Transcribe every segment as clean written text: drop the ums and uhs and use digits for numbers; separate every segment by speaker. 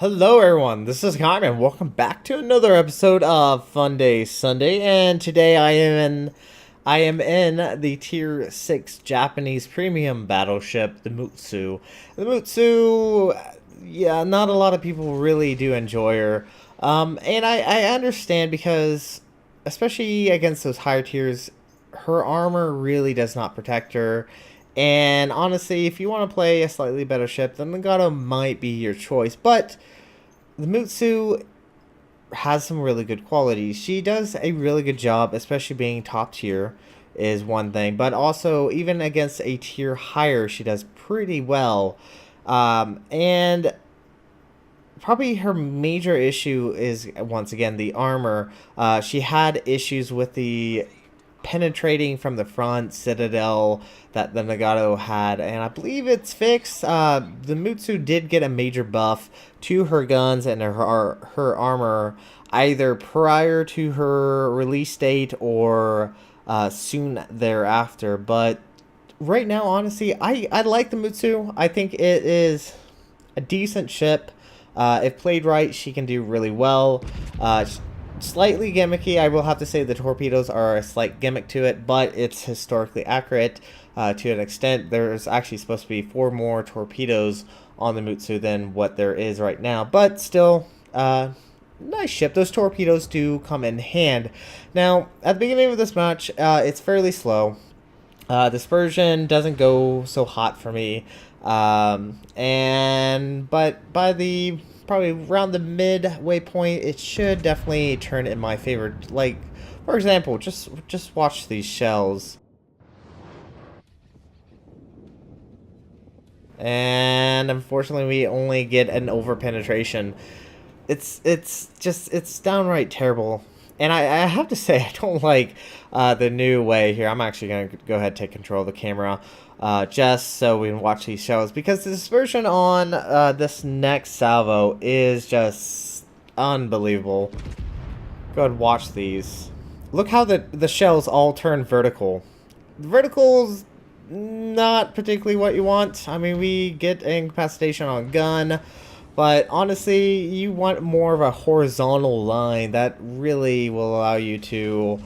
Speaker 1: Hello everyone, this is Hakaym and welcome back to another episode of Funday Sunday, and today I am in the tier 6 Japanese premium battleship, the Mutsu. The Mutsu, yeah, not a lot of people really do enjoy her. And I understand because, especially against those higher tiers, her armor really does not protect her. And honestly, if you want to play a slightly better ship, then the Gato might be your choice. But the Mutsu has some really good qualities. She does a really good job, especially being top tier is one thing. But also, even against a tier higher, she does pretty well. And probably her major issue is, once again, the armor. She had issues with the penetrating from the front citadel that the Nagato had, and I believe it's fixed. The Mutsu did get a major buff to her guns and her armor either prior to her release date or soon thereafter. But right now, honestly, I like the Mutsu. I think it is a decent ship. If played right, she can do really well. Slightly gimmicky, I will have to say the torpedoes are a slight gimmick to it, but it's historically accurate to an extent. There's actually supposed to be 4 more torpedoes on the Mutsu than what there is right now, but still, nice ship. Those torpedoes do come in hand. Now, at the beginning of this match, it's fairly slow. Dispersion doesn't go so hot for me, but by the probably around the midway point, it should definitely turn in my favor. Like, for example, just watch these shells. And unfortunately, we only get an over penetration. It's downright terrible. And I have to say, I don't like the new way here. I'm actually going to go ahead and take control of the camera just so we can watch these shows. Because the dispersion on this next salvo is just unbelievable. Go ahead and watch these. Look how the shells all turn vertical. The vertical's not particularly what you want. I mean, we get incapacitation on gun. But honestly, you want more of a horizontal line that really will allow you to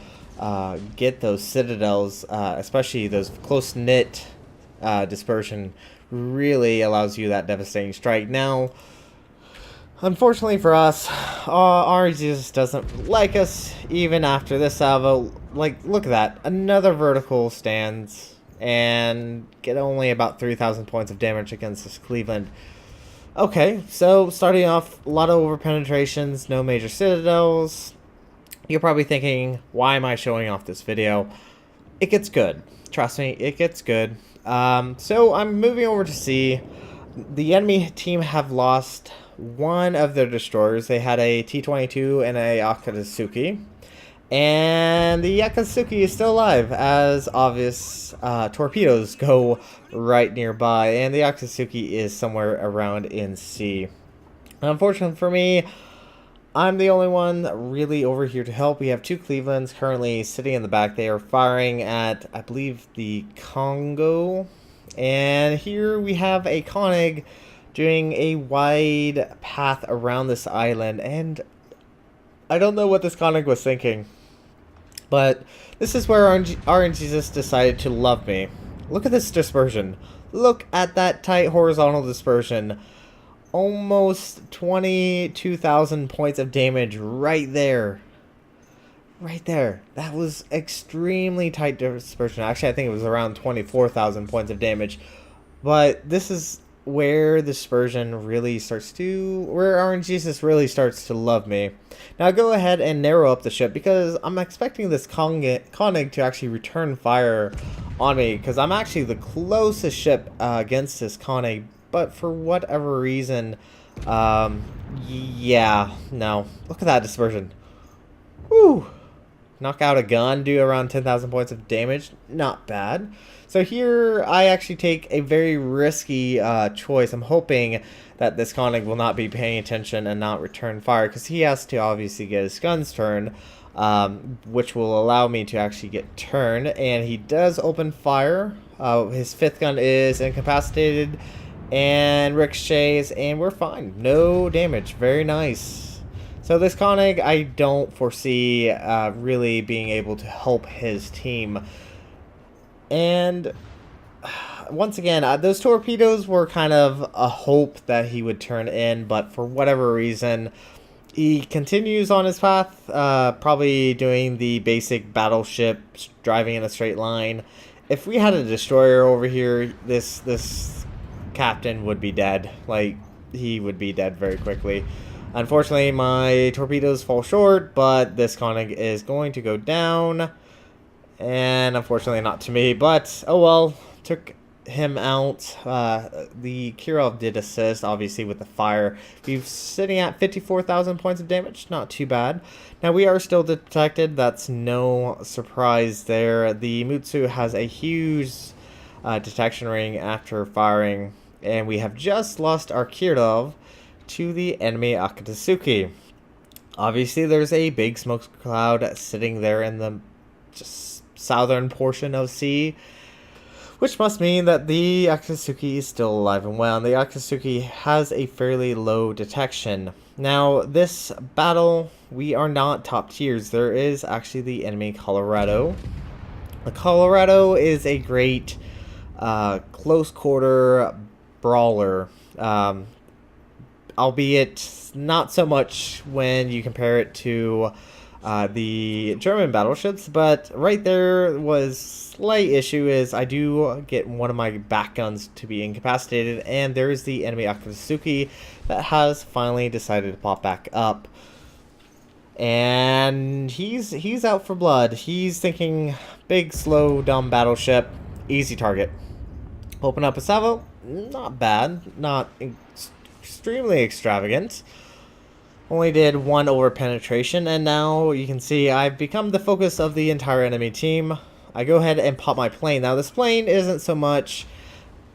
Speaker 1: get those citadels, especially those close-knit dispersion, really allows you that devastating strike. Now, unfortunately for us, RNG just doesn't like us even after this salvo. Like, look at that. Another vertical stands and get only about 3,000 points of damage against this Cleveland. Okay, so starting off, a lot of over-penetrations, no major citadels. You're probably thinking, why am I showing off this video? It gets good. Trust me, it gets good. So I'm moving over to C. The enemy team have lost one of their destroyers. They had a T-22 and a Akatsuki. And the Akatsuki is still alive, as obvious torpedoes go right nearby, and the Akatsuki is somewhere around in C. Unfortunately for me, I'm the only one really over here to help. We have 2 Clevelands currently sitting in the back. They are firing at, I believe, the Congo. And here we have a Koenig doing a wide path around this island, and I don't know what this Koenig was thinking. But this is where RNGesus decided to love me. Look at this dispersion. Look at that tight horizontal dispersion. Almost 22,000 points of damage right there. Right there. That was extremely tight dispersion. Actually, I think it was around 24,000 points of damage. But this is where the dispersion really starts to, where RNGesus really starts to love me. Now go ahead and narrow up the ship, because I'm expecting this Koenig to actually return fire on me, because I'm actually the closest ship against this Koenig, but for whatever reason, yeah, no. Look at that dispersion. Whew. Knock out a gun, do around 10,000 points of damage. Not bad. So here, I actually take a very risky choice. I'm hoping that this Koenig will not be paying attention and not return fire, because he has to obviously get his guns turned, which will allow me to actually get turned. And he does open fire. His 5th gun is incapacitated, and ricochets, and we're fine. No damage. Very nice. So this Koenig, I don't foresee really being able to help his team. And once again, those torpedoes were kind of a hope that he would turn in, but for whatever reason, he continues on his path, probably doing the basic battleship, driving in a straight line. If we had a destroyer over here, this captain would be dead. Like, he would be dead very quickly. Unfortunately, my torpedoes fall short, but this Koenig is going to go down. And unfortunately not to me, but oh well, took him out. The Kirov did assist, obviously, with the fire. We're sitting at 54,000 points of damage. Not too bad. Now, we are still detected. That's no surprise there. The Mutsu has a huge detection ring after firing, and we have just lost our Kirov to the enemy Akatsuki. Obviously, there's a big smoke cloud sitting there in the just southern portion of sea, which must mean that the Akatsuki is still alive and well, and the Akatsuki has a fairly low detection. Now, this battle, we are not top tiers. There is actually the enemy Colorado. The Colorado is a great close quarter brawler, albeit not so much when you compare it to the German battleships, but right there was slight issue is I do get one of my back guns to be incapacitated, and there's the enemy Akatsuki that has finally decided to pop back up, and he's out for blood. He's thinking big, slow, dumb battleship, easy target. Open up a salvo, not bad, not extremely extravagant. Only did one over penetration, and now you can see I've become the focus of the entire enemy team. I go ahead and pop my plane. Now, this plane isn't so much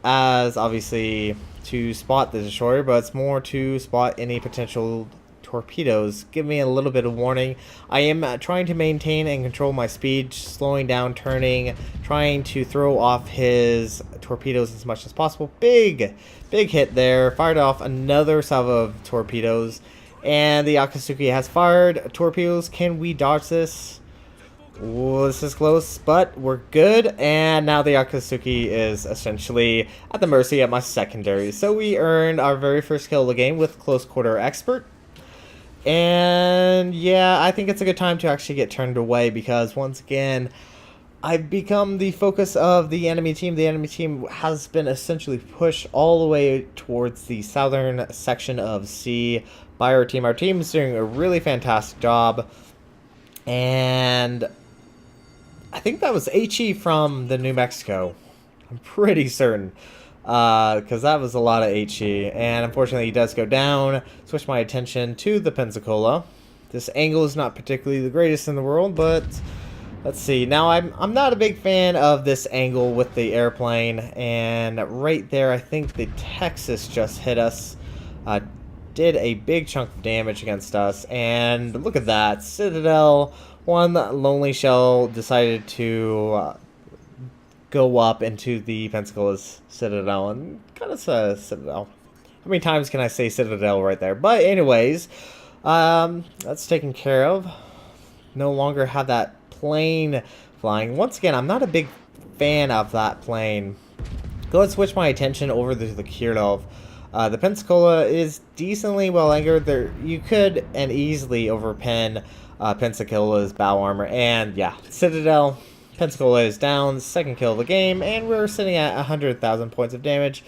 Speaker 1: as, obviously, to spot the destroyer, but it's more to spot any potential torpedoes. Give me a little bit of warning. I am trying to maintain and control my speed, slowing down, turning, trying to throw off his torpedoes as much as possible. Big hit there. Fired off another salvo of torpedoes. And the Akatsuki has fired torpedoes. Can we dodge this? Ooh, this is close, but we're good. And now the Akatsuki is essentially at the mercy of my secondary. So we earned our very first kill of the game with Close Quarter Expert. And yeah, I think it's a good time to actually get turned away, because once again, I've become the focus of the enemy team. The enemy team has been essentially pushed all the way towards the southern section of sea by our team. Our team is doing a really fantastic job. And I think that was HE from the New Mexico. I'm pretty certain. Because that was a lot of HE. And unfortunately, he does go down. Switch my attention to the Pensacola. This angle is not particularly the greatest in the world, but let's see. Now, I'm not a big fan of this angle with the airplane. And right there, I think the Texas just hit us. Did a big chunk of damage against us. And look at that. Citadel, one lonely shell decided to go up into the Pensacola's Citadel. And kind of says Citadel. How many times can I say Citadel right there? But anyways, that's taken care of. No longer have that plane flying. Once again, I'm not a big fan of that plane. Go ahead and switch my attention over to the Kirov. The Pensacola is decently well anchored. There, you could and easily overpin Pensacola's bow armor. And yeah, Citadel, Pensacola is down. Second kill of the game, and we're sitting at 100,000 points of damage.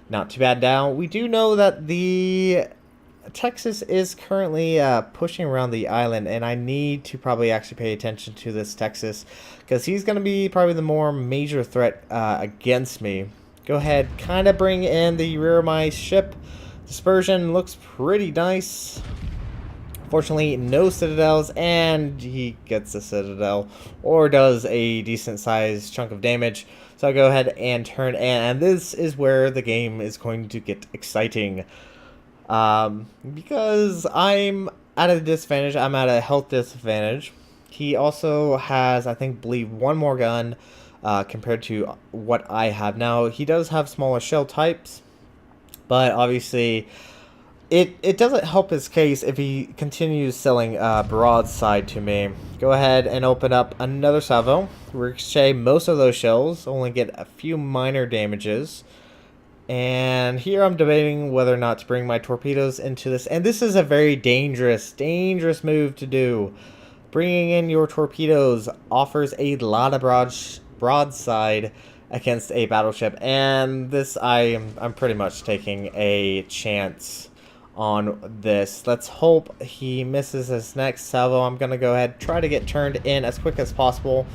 Speaker 1: Not too bad down. We do know that the Texas is currently pushing around the island, and I need to probably actually pay attention to this Texas, because he's going to be probably the more major threat against me. Go ahead, kind of bring in the rear of my ship. Dispersion looks pretty nice. Fortunately, no citadels, and he gets a citadel, or does a decent sized chunk of damage. So I'll go ahead and turn in, and this is where the game is going to get exciting. Because I'm at a disadvantage, I'm at a health disadvantage. He also has, I believe, one more gun compared to what I have. Now, he does have smaller shell types, But obviously, it doesn't help his case if he continues selling broadside to me. Go ahead and open up another salvo. Ricochet most of those shells, only get a few minor damages. And here I'm debating whether or not to bring my torpedoes into this. And this is a very dangerous move to do. Bringing in your torpedoes offers a lot of broadside against a battleship. And this, I'm pretty much taking a chance on this. Let's hope he misses his next salvo. I'm going to go ahead, try to get turned in as quick as possible.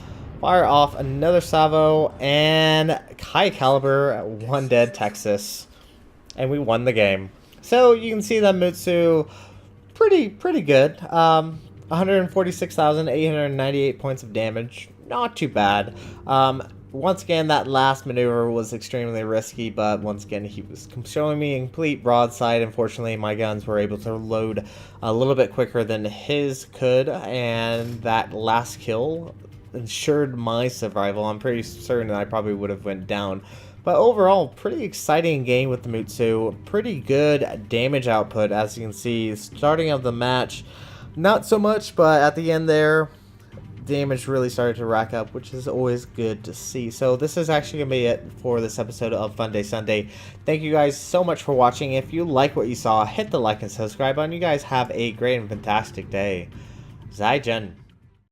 Speaker 1: Fire off another salvo, and high caliber, one dead Texas, and we won the game. So you can see that Mutsu, pretty good. 146,898 points of damage, not too bad. Once again, that last maneuver was extremely risky, but once again, he was showing me a complete broadside. Unfortunately, my guns were able to load a little bit quicker than his could, and that last kill ensured my survival. I'm pretty certain that I probably would have went down. But overall, pretty exciting game with the Mutsu. Pretty good damage output, as you can see. Starting of the match, not so much, but at the end there, damage really started to rack up, which is always good to see. So this is actually going to be it for this episode of Funday Sunday. Thank you guys so much for watching. If you like what you saw, hit the like and subscribe button. You guys have a great and fantastic day. Zai Jen.